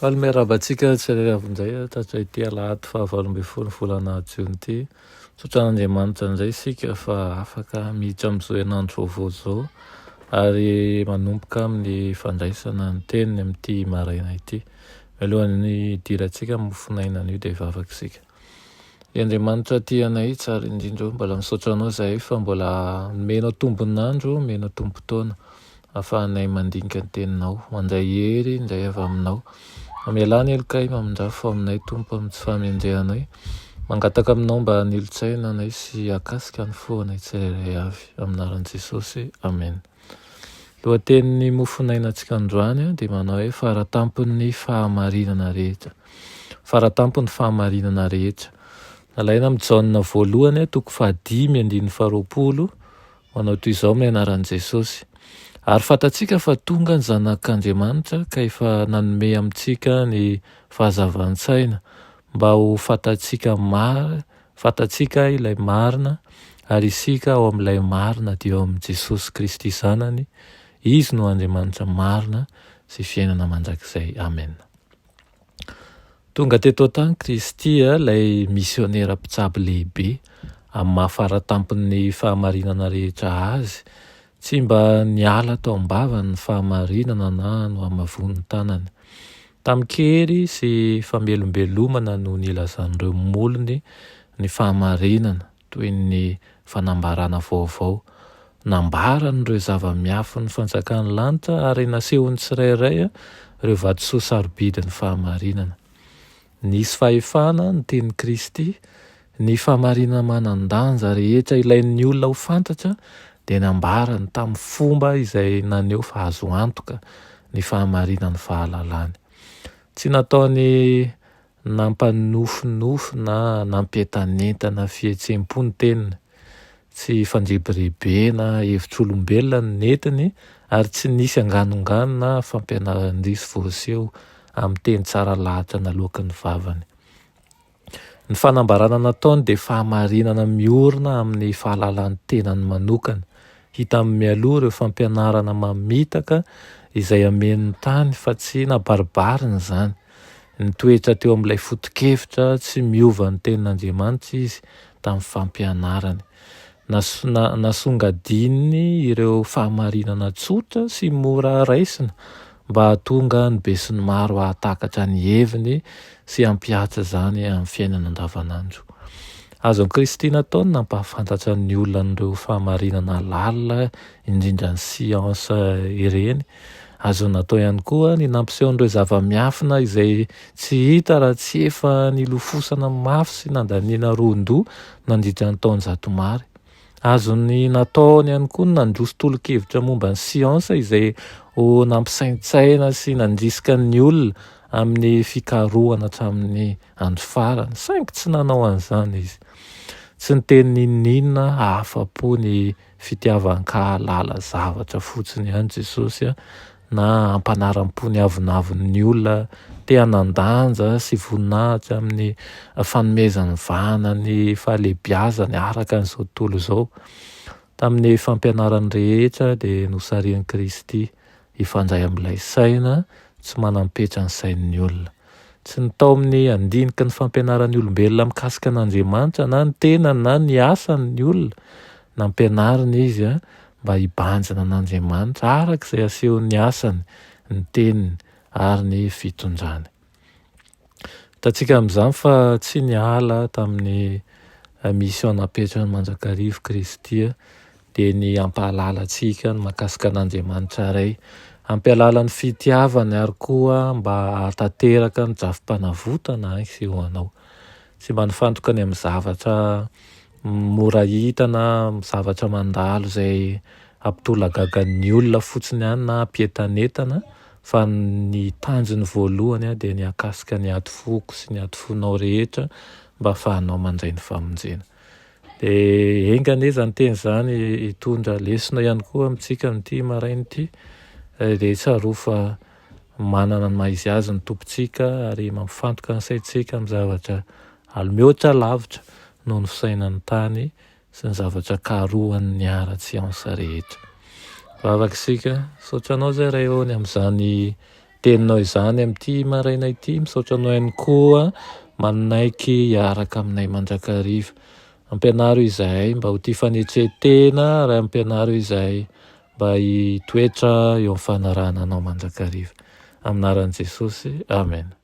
Fahameravatsika tsy reravin'izay tatra ity Alahady 28 volana Jiona ity. Sotran'Andriamanitra indray isika fa afaka miditra amin'izao ianandro vaovao zao ary manomboka amin'ny fandraisana ny teniny amin'ity maraina ity. Alohan'ny idirantsika mofinaina an'io dia vavaka isika. I Andriamanitra ty anay tsara indrindra, mbola misaotra anao zahay fa mbola menao tombon'andro, menao tombo-taona ahafahanay mandinika ny teninao, mandray hery indray avy aminao. Mialany elokay mamindrafo aminay tompo amin'ny tsy fahaminjehanay, mangataka aminao mba hanilotsaina anay sy akasika ny foanay tsirairay avy, aminaran'i Jesosy, amen. Lohatenin'ny mofinainantsika androany dia manao hoe faratampon'ny fahamarinana rehetra. Faratampon'ny fahamarinana rehetra. Nalaina amin'ny Jaona voalohany 5:20, manao toy izao amin'ny anaran'i Jesosy. Ary fantatsika fa tonga ny zanak'Andriamanitra ka efa nanome amintsika ny fahazavan-tsaina mba ho fantatsika ilay marina, ary isika ao amin'ilay marina dia ao amin'i Jesosy Kristy zanany. Izy no Andriamanitra marina sy fiainana mandrakizay. Amen. Tonga teto tany Kristy ilay misionera mpitsabo lehibe amin'ny mahafaratampon'ny fahamarinana rehetra azy, tsy mba niala tao am-bavany ny fahamarinana na no hamavony tanany. Tamikery sy famelombelomana no nilazan'ireo molony ny fahamarinana toy ny fanambarana vaovao. Nambarany ireo zava-miafy ny fanjakan'ny lanitra ary nasehony tsirairay ireo vatosoa sarobidiny fahamarinana. Nisy fahefana ny teny Kristy, ny fahamarinana manan-danja rehetra ilain'ny olona ho fantatra dia nambarany tamin'ny fomba izay naneho fa azo antoka ny fahamarinan'ny fahalalany. Tsy nataony nampanofinofy na nampientanentana fihetsem-po ny teniny, tsy fandrebirebena hevitr'olombelona ny netiny, ary tsy nisy anganongano na fampianaran-diso voaseho amin'ny teny tsara lahatra naloaka ny vavany. Ny fanambarana nataony dia fahamarinana miorina amin'ny fahalalan'ny tenany manokana. Hita amin'ny mialoha ireo fampianarana mamitaka izay amen'ny tany fa tsy nabaribarina izany. Nitoetra teo amin'ilay foto-kevitra tsy miova ny tenin'Andriamanitra izy tamin'ny fampianarany. Nasongadininy ireo fahamarinana tsotra sy mora raisina mba hahatonga ny be sy ny maro hahatakatra ny heviny sy hampiatra izany amin'ny fiainana andavanandro. Azon'i Kristy nataony nampahafantatra ny olona n'ireo fahamarinana lalina, indrindra ny siansa ireny. Azo natao ihany koa ny nampiseho an'ireo zava-miafina izay tsy hita raha tsy efa nilofosana mafy sy nandaniana ron-doha nandritra ny taon-jato mary. Azony nataony ihany koa ny nandroso tolo-kevitra momba ny siansa izay ho nampisaintsaina sy nandrisika ny olona amin'ny fikarohana hatramin'ny andro farany, saingy tsy nanao an'izany izy. Tsy niteny n'inona ahafa-po ny fitiavan-kahalala zavatra fotsiny ihany Jesosy na ampanaram-po ny avonavon'ny olona te hanan-danja sy voninahitra amin'ny fanomezany vahana ny fahalehibiazany araka an'izao tontolo izao. Tamin'ny fampianarany rehetra dia nosarian'i Kristy hifandray amin'ilay saina tsy manampetra ny sain'ny olona. Tsy nitao amin'ny andiniky ny fampianaran'ny olombelona mikasika an'Andriamanitra na ny tenany na ny asan'ny olona. Nampianariny izy mba hibanjina an'Andriamanitra arak'izay asehon'ny asany, ny teniny ary ny fitondrany. Hitantsika amin'izany fa tsy niala tamin'ny mission napetrany Manjakarivo Kristy dia ny hampahalala antsika ny mahakasika an'Andriamanitra iray, hampialala ny fitiavany ary koa mba hahatanteraka ny drafim-panavotana izy ho anao. Tsy mba nifantoka any amin'ny zavatra mora hita na zavatra mandalo izay ampitolagagan'ny olona fotsiny ihany na ampientanentana, fa ny tanjony voalohany dia ny hakasika ny ady foko sy ny ady fonao rehetra mba ahafahanao mandray ny famonjena. Dia engany izany teny izany hitondra lesona ihany koa amintsika n'ity maraina ity. Dia tsaroa fa manana ny maha izy azy ny tompontsika ary mampifantoka ny saintsika amin'ny zavatra mihoatra lavitra noho ny fisainany tany sy ny zavatra karohany ny ara-tsiansa rehetra. Vavakisika, saotranao zay ray ony amin'izany teninao izany amin'ity maraina ity, misaotranao ihany koa manaiky hiaraka aminay mandrakariva. Ampianaro izahay mba ho tia fanetretena ary ampianaro izahay mba hitoetra eo amin'ny fanarahana anao mandrakariva. Amin'ny anaran'i Jesosy, amen.